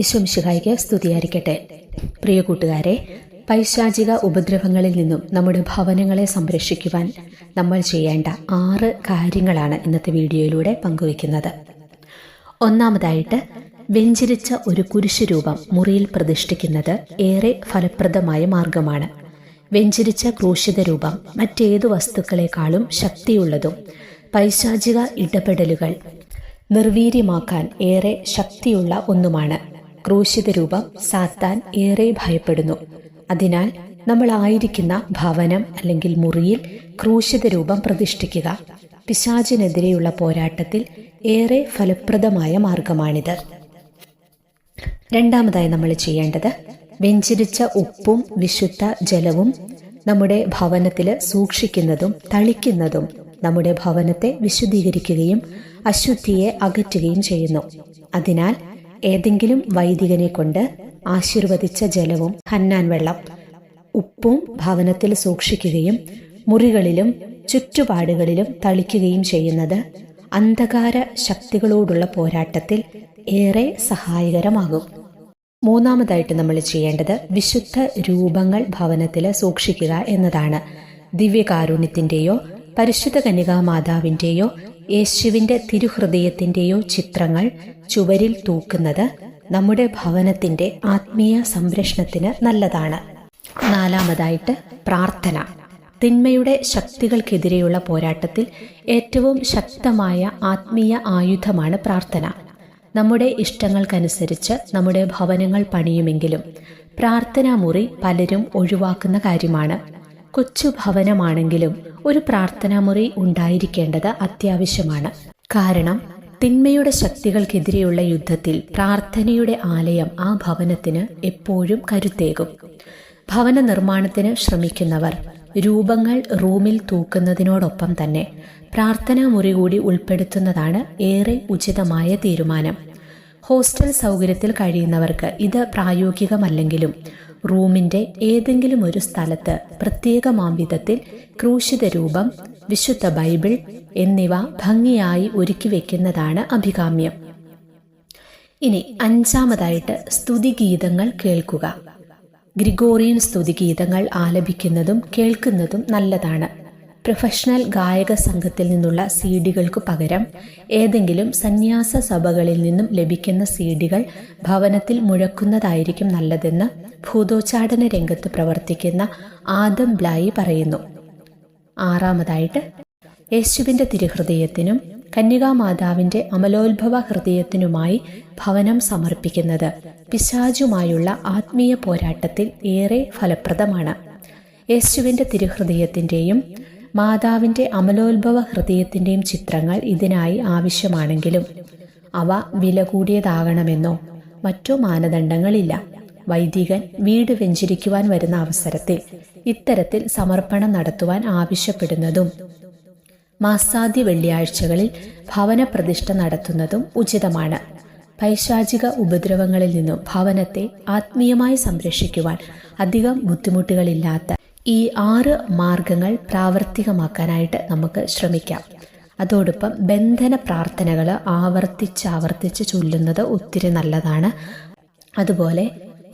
ഈശോ മിശിഹായ്ക്ക് സ്തുതിയായിരിക്കട്ടെ. പ്രിയ കൂട്ടുകാരെ, പൈശാചിക ഉപദ്രവങ്ങളിൽ നിന്നും നമ്മുടെ ഭവനങ്ങളെ സംരക്ഷിക്കുവാൻ നമ്മൾ ചെയ്യേണ്ട 6 കാര്യങ്ങളാണ് ഇന്നത്തെ വീഡിയോയിലൂടെ പങ്കുവയ്ക്കുന്നത്. ഒന്നാമതായിട്ട്, വെഞ്ചരിച്ച ഒരു കുരിശുരൂപം മുറിയിൽ പ്രതിഷ്ഠിക്കുന്നത് ഏറെ ഫലപ്രദമായ മാർഗമാണ്. വെഞ്ചരിച്ച ക്രൂശിത രൂപം മറ്റേതു വസ്തുക്കളെക്കാളും ശക്തിയുള്ളതും പൈശാചിക ഇടപെടലുകൾ നിർവീര്യമാക്കാൻ ഏറെ ശക്തിയുള്ള ഒന്നുമാണ്. ക്രൂശിത രൂപം സാത്താൻ ഏറെ ഭയപ്പെടുന്നു. അതിനാൽ നമ്മൾ ആയിരിക്കുന്ന ഭവനം അല്ലെങ്കിൽ മുറിയിൽ ക്രൂശിത രൂപം പ്രതിഷ്ഠിക്കുക പിശാചിനെതിരെയുള്ള പോരാട്ടത്തിൽ ഏറെ ഫലപ്രദമായ മാർഗമാണിത്. രണ്ടാമതായി നമ്മൾ ചെയ്യേണ്ടത്, വെഞ്ചരിച്ച ഉപ്പും വിശുദ്ധ ജലവും നമ്മുടെ ഭവനത്തിൽ സൂക്ഷിക്കുന്നതും തളിക്കുന്നതും നമ്മുടെ ഭവനത്തെ വിശുദ്ധീകരിക്കുകയും അശുദ്ധിയെ അകറ്റുകയും ചെയ്യുന്നു. അതിനാൽ ഏതെങ്കിലും വൈദികനെ കൊണ്ട് ആശീർവദിച്ച ജലവും ഹന്നാൻ വെള്ളം ഉപ്പും ഭവനത്തിൽ സൂക്ഷിക്കുകയും മുറികളിലും ചുറ്റുപാടുകളിലും തളിക്കുകയും ചെയ്യുന്നത് അന്ധകാര ശക്തികളോടുള്ള പോരാട്ടത്തിൽ ഏറെ സഹായകരമാകും. മൂന്നാമതായിട്ട് നമ്മൾ ചെയ്യേണ്ടത്, വിശുദ്ധ രൂപങ്ങൾ ഭവനത്തിൽ സൂക്ഷിക്കുക എന്നതാണ്. ദിവ്യകാരുണ്യത്തിൻ്റെയോ പരിശുദ്ധ കന്യകാമാതാവിൻ്റെയോ യേശുവിൻ്റെ തിരുഹൃദയത്തിൻ്റെയോ ചിത്രങ്ങൾ ചുവരിൽ തൂക്കുന്നത് നമ്മുടെ ഭവനത്തിൻ്റെ ആത്മീയ സംരക്ഷണത്തിന് നല്ലതാണ്. നാലാമതായിട്ട്, പ്രാർത്ഥന. തിന്മയുടെ ശക്തികൾക്കെതിരെയുള്ള പോരാട്ടത്തിൽ ഏറ്റവും ശക്തമായ ആത്മീയ ആയുധമാണ് പ്രാർത്ഥന. നമ്മുടെ ഇഷ്ടങ്ങൾക്കനുസരിച്ച് നമ്മുടെ ഭവനങ്ങൾ പണിയുമെങ്കിലും പ്രാർത്ഥനാമുറി പലരും ഒഴിവാക്കുന്ന കാര്യമാണ്. കൊച്ചു ഭവനമാണെങ്കിലും ഒരു പ്രാർത്ഥനാമുറി ഉണ്ടായിരിക്കേണ്ടത് അത്യാവശ്യമാണ്. കാരണം തിന്മയുടെ ശക്തികൾക്കെതിരെയുള്ള യുദ്ധത്തിൽ പ്രാർത്ഥനയുടെ ആലയം ആ ഭവനത്തിന് എപ്പോഴും കരുത്തേകും. ഭവന നിർമ്മാണത്തിന് ശ്രമിക്കുന്നവർ രൂപങ്ങൾ റൂമിൽ തൂക്കുന്നതിനോടൊപ്പം തന്നെ പ്രാർത്ഥനാമുറി കൂടി ഉൾപ്പെടുത്തുന്നതാണ് ഏറെ ഉചിതമായ തീരുമാനം. ഹോസ്റ്റൽ സൗകര്യത്തിൽ കഴിയുന്നവർക്ക് ഇത് പ്രായോഗികമല്ലെങ്കിലും റൂമിൻ്റെ ഏതെങ്കിലും ഒരു സ്ഥലത്ത് പ്രത്യേകമാം വിധത്തിൽ ക്രൂശിത രൂപം, വിശുദ്ധ ബൈബിൾ എന്നിവ ഭംഗിയായി ഒരുക്കി വെക്കുന്നതാണ് അഭികാമ്യം. ഇനി അഞ്ചാമതായിട്ട്, സ്തുതിഗീതങ്ങൾ കേൾക്കുക. ഗ്രിഗോറിയൻ സ്തുതിഗീതങ്ങൾ ആലപിക്കുന്നതും കേൾക്കുന്നതും നല്ലതാണ്. പ്രൊഫഷണൽ ഗായക സംഘത്തിൽ നിന്നുള്ള സീഡികൾക്ക് പകരം ഏതെങ്കിലും സന്യാസ സഭകളിൽ നിന്നും ലഭിക്കുന്ന സീഡികൾ ഭവനത്തിൽ മുഴക്കുന്നതായിരിക്കും നല്ലതെന്ന് ഭൂതോച്ചാടന രംഗത്ത് പ്രവർത്തിക്കുന്ന ആദം ബ്ലായി പറയുന്നു. ആറാമതായിട്ട്, യേശുവിൻ്റെ തിരുഹൃദയത്തിനും കന്യകാമാതാവിൻ്റെ അമലോത്ഭവ ഹൃദയത്തിനുമായി ഭവനം സമർപ്പിക്കുന്നത് പിശാചുമായുള്ള ആത്മീയ പോരാട്ടത്തിൽ ഏറെ ഫലപ്രദമാണ്. യേശുവിൻ്റെ തിരുഹൃദയത്തിൻ്റെയും മാതാവിൻ്റെ അമലോത്ഭവ ഹൃദയത്തിൻ്റെയും ചിത്രങ്ങൾ ഇതിനായി ആവശ്യമാണെങ്കിലും അവ വില കൂടിയതാകണമെന്നോ മറ്റോ മാനദണ്ഡങ്ങളില്ല. വൈദികൻ വീട് വെഞ്ചരിക്കുവാൻ വരുന്ന അവസരത്തിൽ ഇത്തരത്തിൽ സമർപ്പണം നടത്തുവാൻ ആവശ്യപ്പെടുന്നതും മാസാദ്യ വെള്ളിയാഴ്ചകളിൽ ഭവന പ്രതിഷ്ഠ നടത്തുന്നതും ഉചിതമാണ്. പൈശാചിക ഉപദ്രവങ്ങളിൽ നിന്നും ഭവനത്തെ ആത്മീയമായി സംരക്ഷിക്കുവാൻ അധികം ബുദ്ധിമുട്ടുകളില്ലാത്ത ഈ 6 മാർഗങ്ങൾ പ്രാവർത്തികമാക്കാനായിട്ട് നമുക്ക് ശ്രമിക്കാം. അതോടൊപ്പം ബന്ധന പ്രാർത്ഥനകൾ ആവർത്തിച്ച് ചൊല്ലുന്നത് ഒത്തിരി നല്ലതാണ്. അതുപോലെ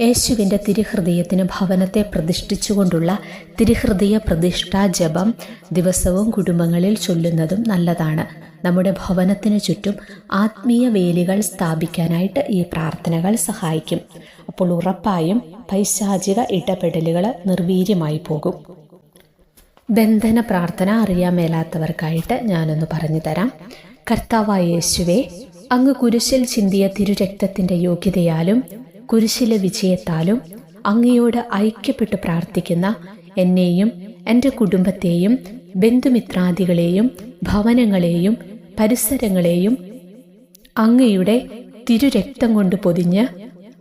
യേശുവിൻ്റെ തിരുഹൃദയത്തിന് ഭവനത്തെ പ്രതിഷ്ഠിച്ചുകൊണ്ടുള്ള തിരുഹൃദയ പ്രതിഷ്ഠാ ജപം ദിവസവും കുടുംബങ്ങളിൽ ചൊല്ലുന്നതും നല്ലതാണ്. നമ്മുടെ ഭവനത്തിനു ചുറ്റും ആത്മീയ വേലികൾ സ്ഥാപിക്കാനായിട്ട് ഈ പ്രാർത്ഥനകൾ സഹായിക്കും. അപ്പോൾ ഉറപ്പായും പൈശാചിക ഇടപെടലുകൾ നിർവീര്യമായി പോകും. ബന്ധന പ്രാർത്ഥന അറിയാൻ മേലാത്തവർക്കായിട്ട് ഞാനൊന്ന് പറഞ്ഞു തരാം. കർത്താവായ യേശുവേ, അങ്ങ് കുരിശിൽ ചിന്തിയ തിരുരക്തത്തിൻ്റെ യോഗ്യതയാലും കുരിശിലെ വിജയത്താലും അങ്ങയോട് ഐക്യപ്പെട്ട് പ്രാർത്ഥിക്കുന്ന എന്നെയും എൻ്റെ കുടുംബത്തെയും ബന്ധുമിത്രാദികളെയും ഭവനങ്ങളെയും പരിസരങ്ങളെയും അങ്ങയുടെ തിരുരക്തം കൊണ്ട് പൊതിഞ്ഞ്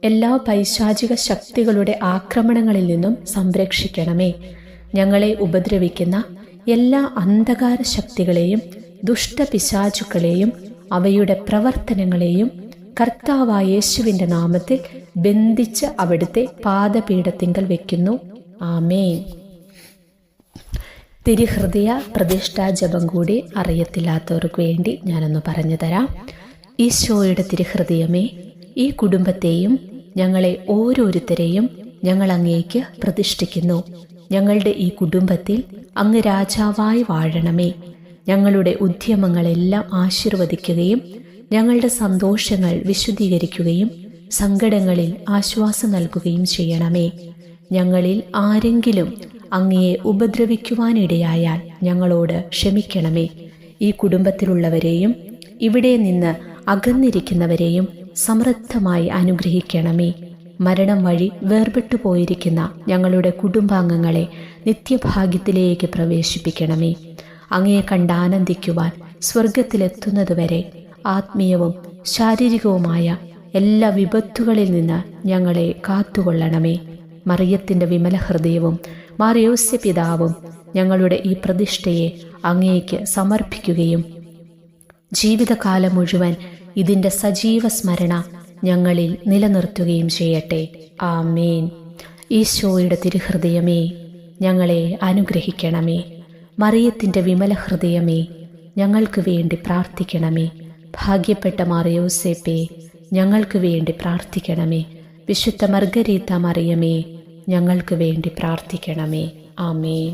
എല്ലാ പൈശാചിക ശക്തികളുടെ ആക്രമണങ്ങളിൽ നിന്നും സംരക്ഷിക്കണമേ. ഞങ്ങളെ ഉപദ്രവിക്കുന്ന എല്ലാ അന്ധകാര ശക്തികളെയും ദുഷ്ടപിശാചുക്കളെയും അവയുടെ പ്രവർത്തനങ്ങളെയും കർത്താവായ യേശുവിൻ്റെ നാമത്തിൽ ബന്ധിച്ച് അവിടുത്തെ പാദപീഠത്തിങ്കൽ വയ്ക്കുന്നു. ആമേൻ. തിരുഹൃദയ പ്രതിഷ്ഠാ ജപം കൂടി അറിയത്തില്ലാത്തവർക്ക് വേണ്ടി ഞാനൊന്ന് പറഞ്ഞു തരാം. ഈശോയുടെ തിരുഹൃദയമേ, ഈ കുടുംബത്തെയും ഞങ്ങളെ ഓരോരുത്തരെയും ഞങ്ങൾ അങ്ങേക്ക് പ്രതിഷ്ഠിക്കുന്നു. ഞങ്ങളുടെ ഈ കുടുംബത്തിൽ അങ്ങ് രാജാവായി വാഴണമേ. ഞങ്ങളുടെ ഉദ്യമങ്ങളെല്ലാം ആശീർവദിക്കുകയും ഞങ്ങളുടെ സന്തോഷങ്ങൾ വിശുദ്ധീകരിക്കുകയും സങ്കടങ്ങളിൽ ആശ്വാസം നൽകുകയും ചെയ്യണമേ. ഞങ്ങളിൽ ആരെങ്കിലും അങ്ങയെ ഉപദ്രവിക്കുവാനിടയായാൽ ഞങ്ങളോട് ക്ഷമിക്കണമേ. ഈ കുടുംബത്തിലുള്ളവരെയും ഇവിടെ നിന്ന് അകന്നിരിക്കുന്നവരെയും സമൃദ്ധമായി അനുഗ്രഹിക്കണമേ. മരണം വഴി വേർപെട്ടു പോയിരിക്കുന്ന ഞങ്ങളുടെ കുടുംബാംഗങ്ങളെ നിത്യഭാഗ്യത്തിലേക്ക് പ്രവേശിപ്പിക്കണമേ. അങ്ങയെ കണ്ടാനന്ദിക്കുവാൻ സ്വർഗത്തിലെത്തുന്നതുവരെ ആത്മീയവും ശാരീരികവുമായ എല്ലാ വിപത്തുകളിൽ നിന്ന് ഞങ്ങളെ കാത്തുകൊള്ളണമേ. മറിയത്തിൻ്റെ വിമല ഹൃദയവും മാർയോസ്യ പിതാവും ഞങ്ങളുടെ ഈ പ്രതിഷ്ഠയെ അങ്ങേക്ക് സമർപ്പിക്കുകയും ജീവിതകാലം മുഴുവൻ ഇതിൻ്റെ സജീവ സ്മരണ ഞങ്ങളിൽ നിലനിർത്തുകയും ചെയ്യട്ടെ. ആമേൻ. ഈശോയുടെ തിരുഹൃദയമേ, ഞങ്ങളെ അനുഗ്രഹിക്കണമേ. മറിയത്തിൻ്റെ വിമല ഹൃദയമേ, ഞങ്ങൾക്ക് വേണ്ടി പ്രാർത്ഥിക്കണമേ. ഭാഗ്യപ്പെട്ട മാർയോസേപ്പേ, ഞങ്ങൾക്ക് വേണ്ടി പ്രാർത്ഥിക്കണമേ. വിശുദ്ധ മർഗരീത്ത മറിയമേ, ഞങ്ങൾക്ക് വേണ്ടി പ്രാർത്ഥിക്കണമേ. ആമേൻ.